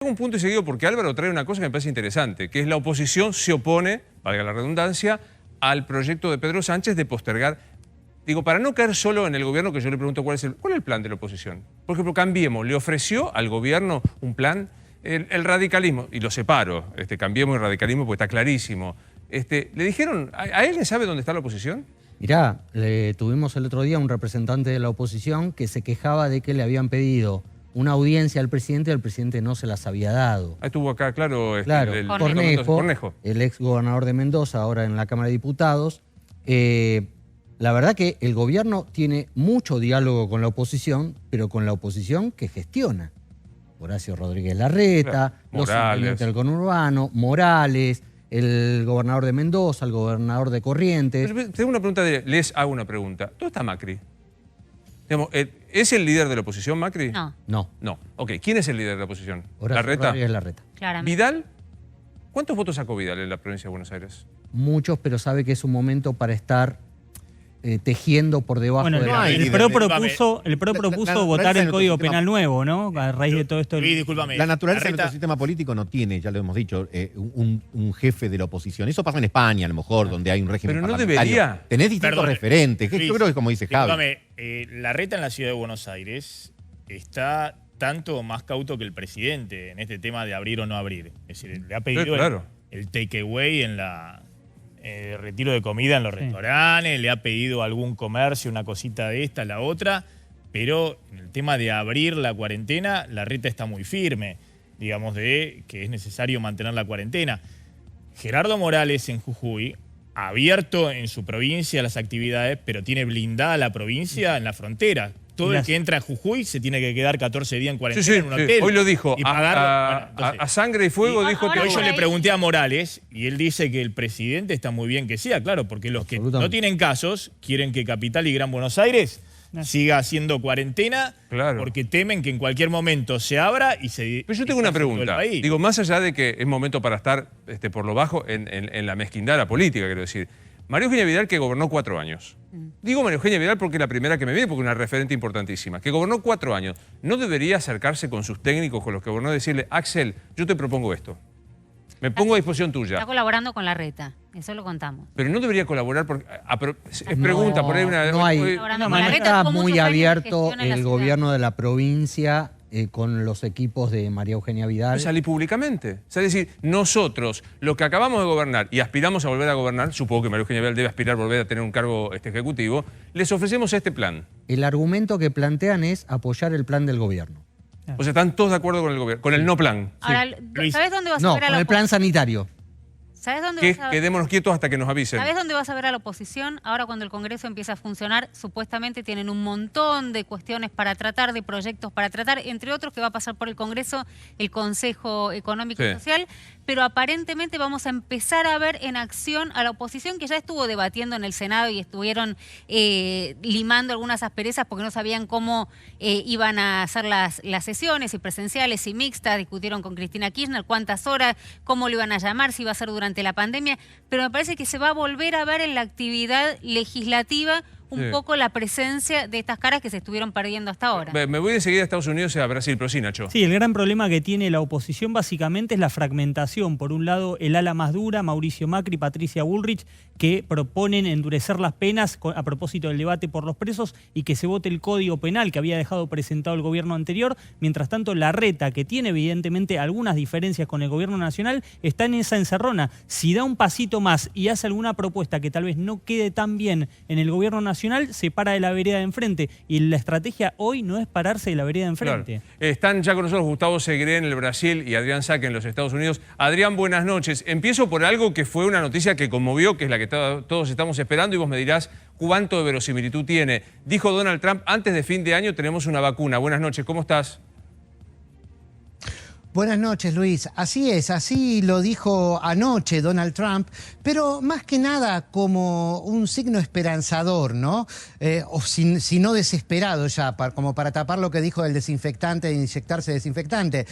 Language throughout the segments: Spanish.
Un punto y seguido porque Álvaro trae una cosa que me parece interesante, que es la oposición se opone, valga la redundancia, al proyecto de Pedro Sánchez de postergar. Digo, para no caer solo en el gobierno, que yo le pregunto cuál es el plan de la oposición. Por ejemplo, Cambiemos le ofreció al gobierno un plan, el radicalismo, y lo separo, Cambiemos y radicalismo porque está clarísimo. Le dijeron, ¿a alguien sabe dónde está la oposición? Mirá, tuvimos el otro día un representante de la oposición que se quejaba de que le habían pedido una audiencia al presidente y el presidente no se las había dado. Estuvo acá, claro, Cornejo, el ex gobernador de Mendoza, ahora en la Cámara de Diputados. La verdad que el gobierno tiene mucho diálogo con la oposición, pero con la oposición que gestiona. Horacio Rodríguez Larreta, los intendentes del conurbano, Morales, el gobernador de Mendoza, el gobernador de Corrientes. Pero tengo una pregunta, les hago una pregunta. ¿Dónde está Macri? Digamos, ¿es el líder de la oposición, Macri? No. No. Ok, ¿quién es el líder de la oposición? Horacio Rodríguez Larreta. Claramente. ¿Vidal? ¿Cuántos votos sacó Vidal en la provincia de Buenos Aires? Muchos, pero sabe que es un momento para estar tejiendo por debajo de la... El PRO propuso votar el Código Penal nuevo, ¿no? A raíz de todo esto. Discúlpame. La naturaleza de nuestro sistema político no tiene, ya lo hemos dicho, un jefe de la oposición. Eso pasa en España, a lo mejor, donde hay un régimen parlamentario. Pero no debería. Tenés distintos referentes. Yo creo que como dice Javi. Larreta en la ciudad de Buenos Aires está tanto más cauto que el presidente en este tema de abrir o no abrir. Es decir, le ha pedido el takeaway en la... retiro de comida en los restaurantes, le ha pedido algún comercio, una cosita de esta, la otra, pero en el tema de abrir la cuarentena, Larreta está muy firme, digamos, de que es necesario mantener la cuarentena. Gerardo Morales en Jujuy ha abierto en su provincia las actividades, pero tiene blindada la provincia en la frontera. Todo el que entra a Jujuy se tiene que quedar 14 días en cuarentena en un hotel. Hoy lo dijo. Y pagar, a sangre y fuego dijo que... Hoy yo le pregunté a Morales y él dice que el presidente está muy bien que sea, claro, porque los que no tienen casos quieren que Capital y Gran Buenos Aires siga haciendo cuarentena porque temen que en cualquier momento se abra y se... Pero yo tengo una pregunta. Digo, más allá de que es momento para estar por lo bajo en la mezquindad de la política, quiero decir. María Eugenia Vidal, que gobernó 4 años. Digo María Eugenia Vidal porque es la primera que me viene, porque es una referente importantísima. Que gobernó 4 años. ¿No debería acercarse con sus técnicos, con los que gobernó, y decirle, Axel, yo te propongo esto? Me pongo a disposición tuya. Está colaborando con Larreta, eso lo contamos. Pero no debería colaborar porque... es pregunta, por ahí una... No está muy abierto el gobierno de la provincia con los equipos de María Eugenia Vidal. Salí públicamente. O sea, es decir, nosotros, los que acabamos de gobernar y aspiramos a volver a gobernar, supongo que María Eugenia Vidal debe aspirar a volver a tener un cargo ejecutivo, les ofrecemos este plan. El argumento que plantean es apoyar el plan del gobierno. O sea, están todos de acuerdo con el gobierno, con el no plan. Ahora, ¿sabes dónde vas a ver a la oposición? No, con el plan sanitario. ¿Sabes dónde vas a ver? Quedémonos quietos hasta que nos avisen. ¿Sabes dónde vas a ver a la oposición? Ahora cuando el Congreso empieza a funcionar, supuestamente tienen un montón de cuestiones para tratar, de proyectos para tratar, entre otros que va a pasar por el Congreso, el Consejo Económico y Social, pero aparentemente vamos a empezar a ver en acción a la oposición que ya estuvo debatiendo en el Senado y estuvieron limando algunas asperezas porque no sabían cómo iban a hacer las sesiones, si presenciales, si mixtas, discutieron con Cristina Kirchner cuántas horas, cómo lo iban a llamar, si iba a ser durante la pandemia, pero me parece que se va a volver a ver en la actividad legislativa un poco la presencia de estas caras que se estuvieron perdiendo hasta ahora. Me voy de seguida a Estados Unidos y a Brasil, pero sí, Nacho. Sí, el gran problema que tiene la oposición básicamente es la fragmentación. Por un lado, el ala más dura, Mauricio Macri, Patricia Bullrich, que proponen endurecer las penas a propósito del debate por los presos y que se vote el Código Penal que había dejado presentado el gobierno anterior. Mientras tanto, Larreta, que tiene evidentemente algunas diferencias con el gobierno nacional, está en esa encerrona. Si da un pasito más y hace alguna propuesta que tal vez no quede tan bien en el gobierno nacional, se para de la vereda de enfrente. Y la estrategia hoy no es pararse de la vereda de enfrente. Están ya con nosotros Gustavo Seguiré en el Brasil y Adrián Saque en los Estados Unidos. Adrián, buenas noches. Empiezo por algo que fue una noticia que conmovió, que es la que todos estamos esperando, y vos me dirás cuánto de verosimilitud tiene. Dijo Donald Trump, antes de fin de año tenemos una vacuna. Buenas noches, ¿cómo estás? Buenas noches, Luis. Así es, así lo dijo anoche Donald Trump, pero más que nada como un signo esperanzador, ¿no? O si no desesperado ya, como para tapar lo que dijo del desinfectante, de inyectarse desinfectante.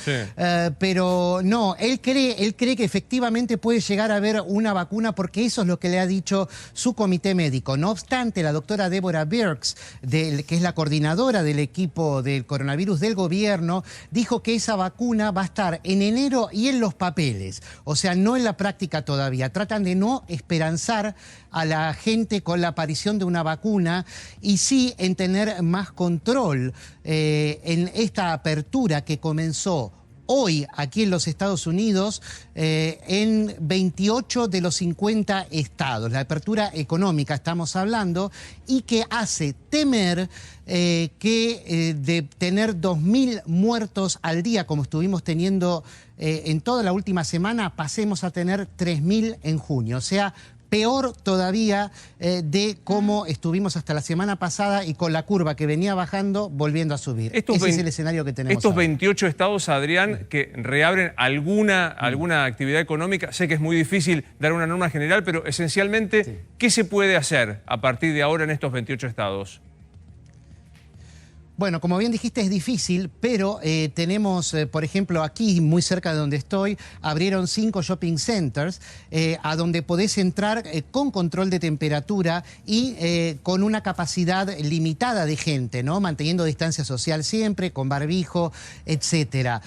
Pero no, él cree que efectivamente puede llegar a haber una vacuna porque eso es lo que le ha dicho su comité médico. No obstante, la doctora Deborah Birx, que es la coordinadora del equipo del coronavirus del gobierno, dijo que esa vacuna va a estar en enero y en los papeles, o sea, no en la práctica todavía. Tratan de no esperanzar a la gente con la aparición de una vacuna y sí en tener más control en esta apertura que comenzó hoy aquí en los Estados Unidos en 28 de los 50 estados. La apertura económica estamos hablando y que hace temer que de tener 2.000 muertos al día como estuvimos teniendo en toda la última semana, pasemos a tener 3.000 en junio. O sea, peor todavía de cómo estuvimos hasta la semana pasada y con la curva que venía bajando volviendo a subir. Ese es el escenario que tenemos Estos ahora. 28 estados, Adrián, que reabren alguna actividad económica. Sé que es muy difícil dar una norma general, pero esencialmente, ¿qué se puede hacer a partir de ahora en estos 28 estados? Bueno, como bien dijiste, es difícil, pero tenemos, por ejemplo, aquí, muy cerca de donde estoy, abrieron 5 shopping centers a donde podés entrar con control de temperatura y con una capacidad limitada de gente, ¿no? Manteniendo distancia social siempre, con barbijo, etcétera.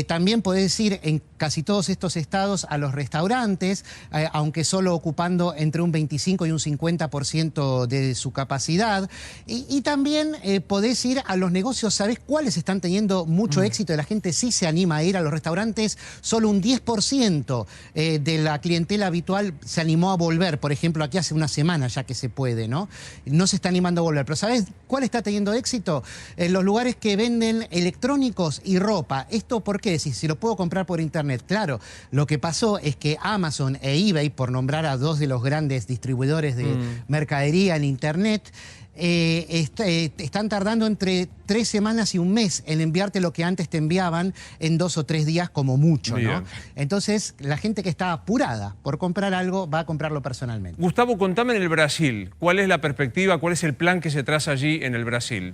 También podés ir en casi todos estos estados a los restaurantes, aunque solo ocupando entre un 25 y un 50% de su capacidad. Y también podés ir a los negocios. ¿Sabés cuáles están teniendo mucho éxito? La gente sí se anima a ir a los restaurantes. Solo un 10% de la clientela habitual se animó a volver. Por ejemplo, aquí hace una semana ya que se puede, ¿no? No se está animando a volver. Pero ¿sabés cuál está teniendo éxito? Los lugares que venden electrónicos y ropa. ¿Esto por qué? Si lo puedo comprar por internet. Claro, lo que pasó es que Amazon e eBay, por nombrar a dos de los grandes distribuidores de mercadería en internet, están tardando entre 3 semanas y un mes en enviarte lo que antes te enviaban en 2 o 3 días como mucho, ¿no? Entonces, la gente que está apurada por comprar algo va a comprarlo personalmente. Gustavo, contame en el Brasil, ¿cuál es la perspectiva, cuál es el plan que se traza allí en el Brasil?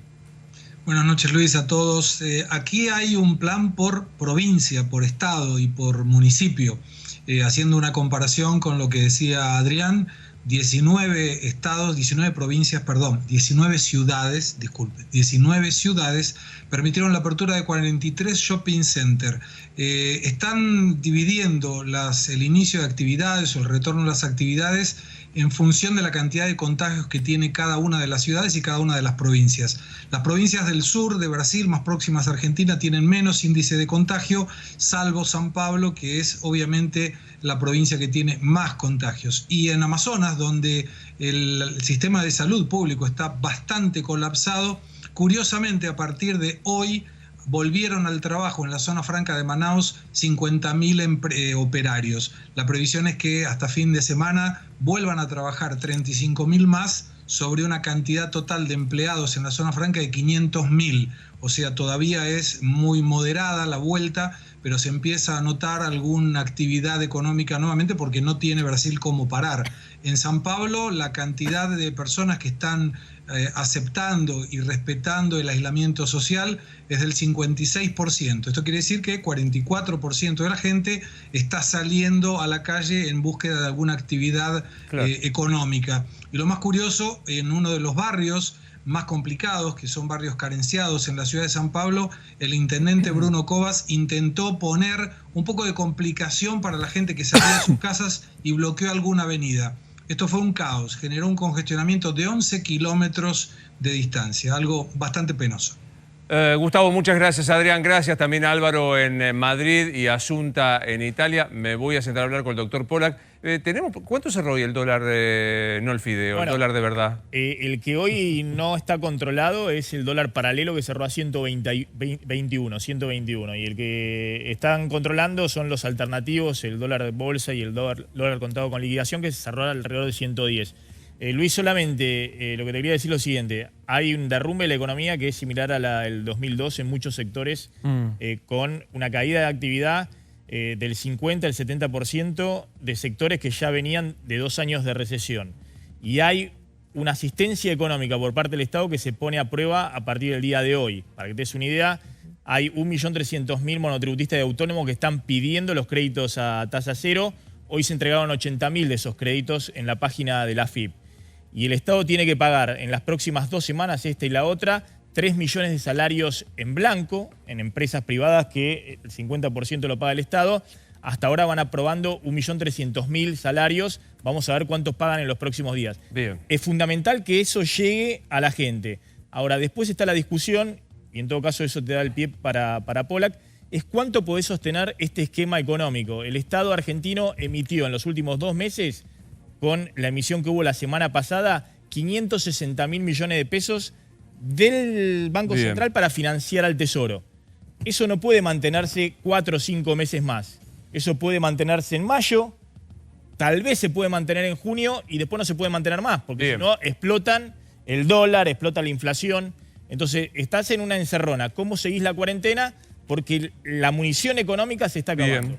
Buenas noches, Luis, a todos. Aquí hay un plan por provincia, por estado y por municipio. Haciendo una comparación con lo que decía Adrián, 19 estados, 19 provincias, perdón, 19 ciudades, disculpe, 19 ciudades permitieron la apertura de 43 shopping centers. Están dividiendo el inicio de actividades o el retorno a las actividades en función de la cantidad de contagios que tiene cada una de las ciudades y cada una de las provincias. Las provincias del sur de Brasil, más próximas a Argentina, tienen menos índice de contagio, salvo San Pablo, que es obviamente la provincia que tiene más contagios. Y en Amazonas, donde el sistema de salud público está bastante colapsado, curiosamente a partir de hoy volvieron al trabajo en la zona franca de Manaus 50.000 operarios. La previsión es que hasta fin de semana vuelvan a trabajar 35.000 más sobre una cantidad total de empleados en la zona franca de 500.000. O sea, todavía es muy moderada la vuelta, pero se empieza a notar alguna actividad económica nuevamente porque no tiene Brasil cómo parar. En San Pablo, la cantidad de personas que están aceptando y respetando el aislamiento social es del 56%. Esto quiere decir que 44% de la gente está saliendo a la calle en búsqueda de alguna actividad económica. Y lo más curioso, en uno de los barrios más complicados, que son barrios carenciados en la ciudad de San Pablo, el intendente Bruno Covas intentó poner un poco de complicación para la gente que salía de sus casas y bloqueó alguna avenida. Esto fue un caos, generó un congestionamiento de 11 kilómetros de distancia, algo bastante penoso. Gustavo, muchas gracias. Adrián, gracias. También a Álvaro en Madrid y Asunta en Italia. Me voy a sentar a hablar con el doctor Pollack. ¿Cuánto cerró hoy el dólar, no el fideo, el dólar de verdad? El que hoy no está controlado es el dólar paralelo que cerró a 121. Y el que están controlando son los alternativos, el dólar de bolsa y el dólar contado con liquidación, que se cerró alrededor de 110. Luis, solamente lo que te quería decir es lo siguiente. Hay un derrumbe de la economía que es similar a la del 2002 en muchos sectores, con una caída de actividad del 50 al 70% de sectores que ya venían de 2 años de recesión. Y hay una asistencia económica por parte del Estado que se pone a prueba a partir del día de hoy. Para que te des una idea, hay 1.300.000 monotributistas y autónomos que están pidiendo los créditos a tasa cero. Hoy se entregaron 80.000 de esos créditos en la página de la AFIP. Y el Estado tiene que pagar en las próximas 2 semanas, esta y la otra, 3 millones de salarios en blanco en empresas privadas que el 50% lo paga el Estado. Hasta ahora van aprobando 1.300.000 salarios. Vamos a ver cuántos pagan en los próximos días. Bien. Es fundamental que eso llegue a la gente. Ahora, después está la discusión, y en todo caso eso te da el pie para Pollack, es cuánto podés sostener este esquema económico. El Estado argentino emitió en los últimos 2 meses, con la emisión que hubo la semana pasada, 560.000 millones de pesos del Banco Central para financiar al Tesoro. Eso no puede mantenerse 4 o 5 meses más. Eso puede mantenerse en mayo, tal vez se puede mantener en junio y después no se puede mantener más, porque si no explotan el dólar, explota la inflación. Entonces estás en una encerrona. ¿Cómo seguís la cuarentena? Porque la munición económica se está acabando.